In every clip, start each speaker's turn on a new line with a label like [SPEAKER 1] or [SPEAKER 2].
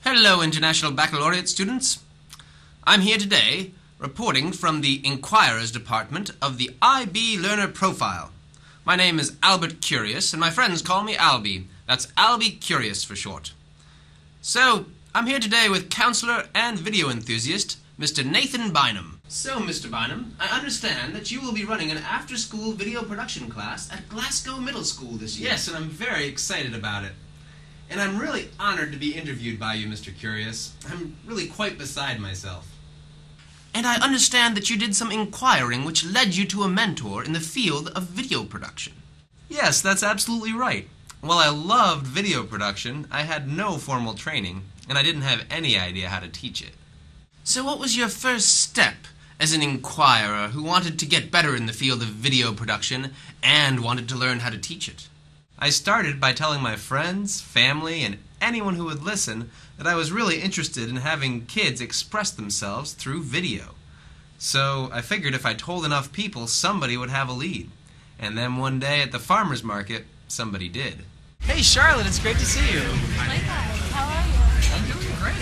[SPEAKER 1] Hello, International Baccalaureate students. I'm here today reporting from the Inquirers department of the IB Learner Profile. My name is Alby Curious, and my friends call me Alby. That's Alby Curious for short. So, I'm here today with counselor and video enthusiast, Mr. Nathan Bynum. So, Mr. Bynum, I understand that you will be running an after-school video production class at Glasgow Middle School this year. Yes, and I'm very excited about it. And I'm really honored to be interviewed by you, Mr. Curious. I'm really quite beside myself. And I understand that you did some inquiring which led you to a mentor in the field of video production. Yes, that's absolutely right. While I loved video production, I had no formal training, and I didn't have any idea how to teach it. So what was your first step as an inquirer who wanted to get better in the field of video production and wanted to learn how to teach it? I started by telling my friends, family, and anyone who would listen that I was really interested in having kids express themselves through video. So I figured if I told enough people, somebody would have a lead. And then one day at the farmer's market, somebody did. Hey Charlotte, it's great to see you.
[SPEAKER 2] Likewise. How are you?
[SPEAKER 1] I'm doing great.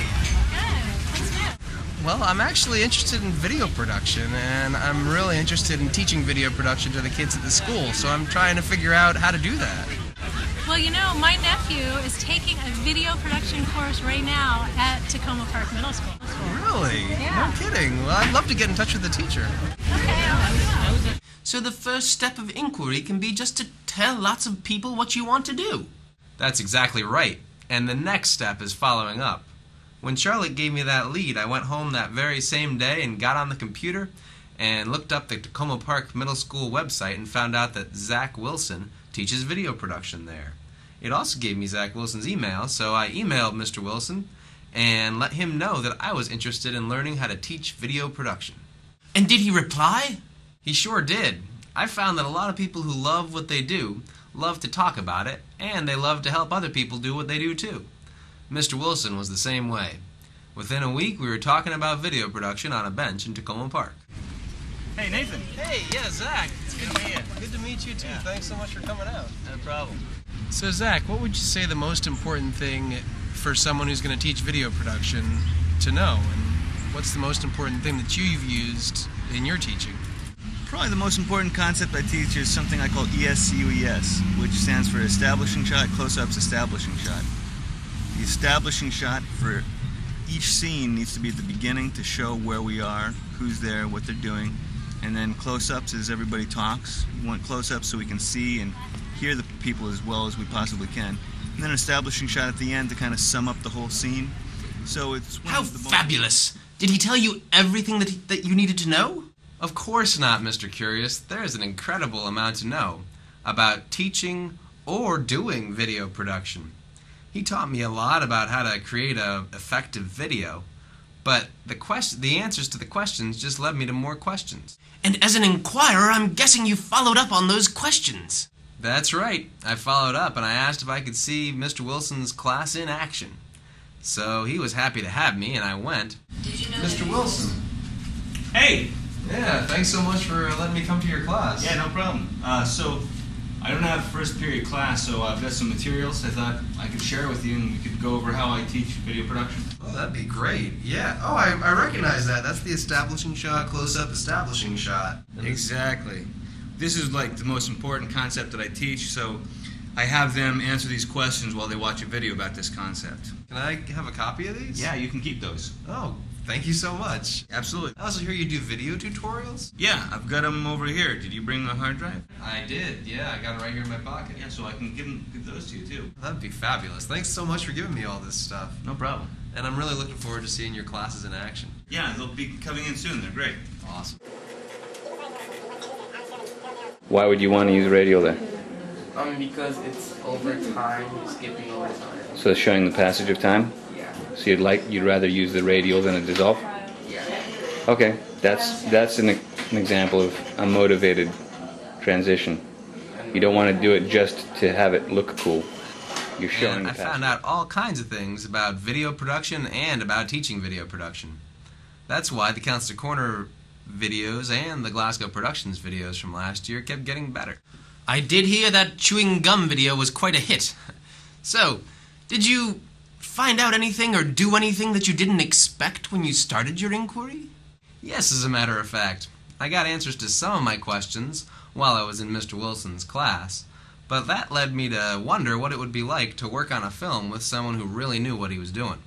[SPEAKER 2] Good. What's new?
[SPEAKER 1] Well, I'm actually interested in video production, and I'm really interested in teaching video production to the kids at the school, so I'm trying to figure out how to do that.
[SPEAKER 2] Well, you know, my nephew is taking a video production course right now at Tacoma Park Middle School.
[SPEAKER 1] Really?
[SPEAKER 2] Yeah.
[SPEAKER 1] No kidding. Well, I'd love to get in touch with the teacher.
[SPEAKER 2] Okay.
[SPEAKER 1] So the first step of inquiry can be just to tell lots of people what you want to do. That's exactly right. And the next step is following up. When Charlotte gave me that lead, I went home that very same day and got on the computer and looked up the Tacoma Park Middle School website and found out that Zach Wilson teaches video production there. It also gave me Zach Wilson's email, so I emailed Mr. Wilson and let him know that I was interested in learning how to teach video production. And did he reply? He sure did. I found that a lot of people who love what they do love to talk about it, and they love to help other people do what they do too. Mr. Wilson was the same way. Within a week, we were talking about video production on a bench in Tacoma Park.
[SPEAKER 3] Hey, Nathan.
[SPEAKER 1] Hey, yeah, Zach.
[SPEAKER 3] It's good to meet you.
[SPEAKER 1] Good to meet you too.
[SPEAKER 3] Yeah.
[SPEAKER 1] Thanks so much for coming out.
[SPEAKER 3] No problem.
[SPEAKER 1] So, Zach, what would you say the most important thing for someone who's going to teach video production to know? And what's the most important thing that you've used in your teaching?
[SPEAKER 3] Probably the most important concept I teach is something I call ESCUES, which stands for Establishing Shot, Close-Ups, Establishing Shot. The establishing shot for each scene needs to be at the beginning to show where we are, who's there, what they're doing. And then close-ups is everybody talks. We want close-ups so we can see and hear the people as well as we possibly can. And then an establishing shot at the end to kind of sum up the whole scene. So it's one
[SPEAKER 1] How
[SPEAKER 3] of the
[SPEAKER 1] fabulous! Did he tell you everything that you needed to know? Of course not, Mr. Curious. There's an incredible amount to know about teaching or doing video production. He taught me a lot about how to create an effective video, but the answers to the questions just led me to more questions. And as an inquirer, I'm guessing you followed up on those questions. That's right. I followed up and I asked if I could see Mr. Wilson's class in action. So he was happy to have me and I went.
[SPEAKER 2] Did you know
[SPEAKER 1] Mr. Wilson.
[SPEAKER 3] Hey!
[SPEAKER 1] Yeah, thanks so much for letting me come to your class.
[SPEAKER 3] Yeah, no problem. So, I don't have first period class, so I've got some materials I thought I could share with you and we could go over how I teach video production.
[SPEAKER 1] Oh, that'd be great. Yeah. Oh, I recognize that. That's the establishing shot, close-up establishing shot.
[SPEAKER 3] Exactly. This is like the most important concept that I teach, so I have them answer these questions while they watch a video about this concept.
[SPEAKER 1] Can I have a copy of these?
[SPEAKER 3] Yeah, you can keep those.
[SPEAKER 1] Oh, thank you so much.
[SPEAKER 3] Absolutely.
[SPEAKER 1] I also hear you do video tutorials?
[SPEAKER 3] Yeah, I've got them over here. Did you bring a hard drive?
[SPEAKER 1] I did, yeah. I got it right here in my pocket.
[SPEAKER 3] Yeah, so I can give those to you too.
[SPEAKER 1] That'd be fabulous. Thanks so much for giving me all this stuff.
[SPEAKER 3] No problem.
[SPEAKER 1] And I'm really looking forward to seeing your classes in action.
[SPEAKER 3] Yeah, they'll be coming in soon. They're great.
[SPEAKER 1] Awesome.
[SPEAKER 4] Why would you want to use radio then? Because it's over time, skipping over time.
[SPEAKER 5] So it's showing the passage of time?
[SPEAKER 4] Yeah.
[SPEAKER 5] So you'd rather use the radial than a dissolve?
[SPEAKER 4] Yeah.
[SPEAKER 5] Okay, that's an example of a motivated transition. You don't want to do it just to have it look cool. You're showing
[SPEAKER 1] And
[SPEAKER 5] the
[SPEAKER 1] I
[SPEAKER 5] passage.
[SPEAKER 1] found out all kinds of things about video production and about teaching video production. That's why the Counselor Corner videos and the Glasgow Productions videos from last year kept getting better. I did hear that chewing gum video was quite a hit. So, did you find out anything or do anything that you didn't expect when you started your inquiry? Yes, as a matter of fact. I got answers to some of my questions while I was in Mr. Wilson's class, but that led me to wonder what it would be like to work on a film with someone who really knew what he was doing.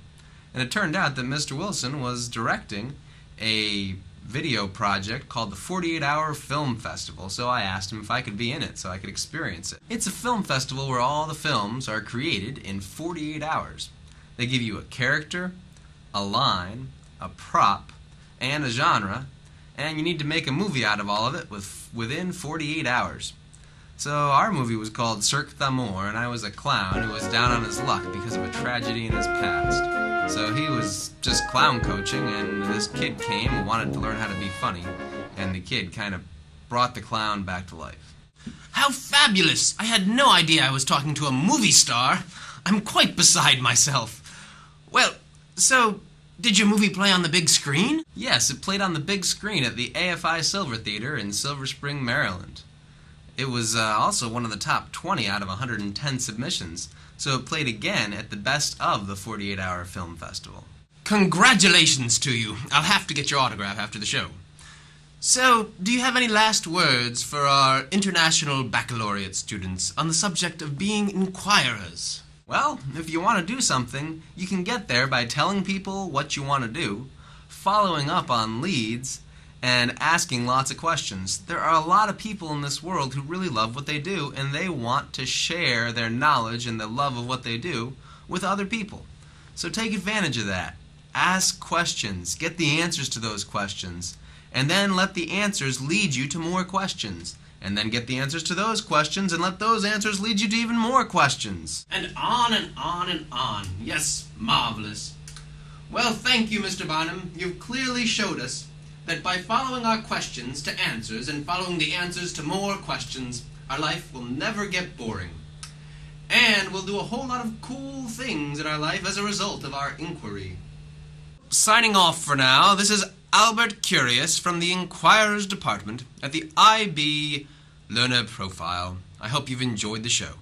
[SPEAKER 1] And it turned out that Mr. Wilson was directing a video project called the 48-Hour Film Festival, so I asked him if I could be in it so I could experience it. It's a film festival where all the films are created in 48 hours. They give you a character, a line, a prop, and a genre, and you need to make a movie out of all of it within 48 hours. So our movie was called Cirque d'Amour, and I was a clown who was down on his luck because of a tragedy in his past. So he was just clown coaching, and this kid came and wanted to learn how to be funny, and the kid kind of brought the clown back to life. How fabulous! I had no idea I was talking to a movie star. I'm quite beside myself. Well, so, did your movie play on the big screen? Yes, it played on the big screen at the AFI Silver Theater in Silver Spring, Maryland. It was also one of the top 20 out of 110 submissions, so it played again at the best of the 48-Hour Film Festival. Congratulations to you! I'll have to get your autograph after the show. So, do you have any last words for our international baccalaureate students on the subject of being inquirers? Well, if you want to do something, you can get there by telling people what you want to do, following up on leads, and asking lots of questions. There are a lot of people in this world who really love what they do, and they want to share their knowledge and their love of what they do with other people. So take advantage of that. Ask questions, get the answers to those questions, and then let the answers lead you to more questions. And then get the answers to those questions, and let those answers lead you to even more questions. And on and on and on. Yes, marvelous. Well, thank you, Mr. Bynum. You've clearly showed us that by following our questions to answers and following the answers to more questions, our life will never get boring. And we'll do a whole lot of cool things in our life as a result of our inquiry. Signing off for now, this is Alby Curious from the Inquirers Department at the IB Learner Profile. I hope you've enjoyed the show.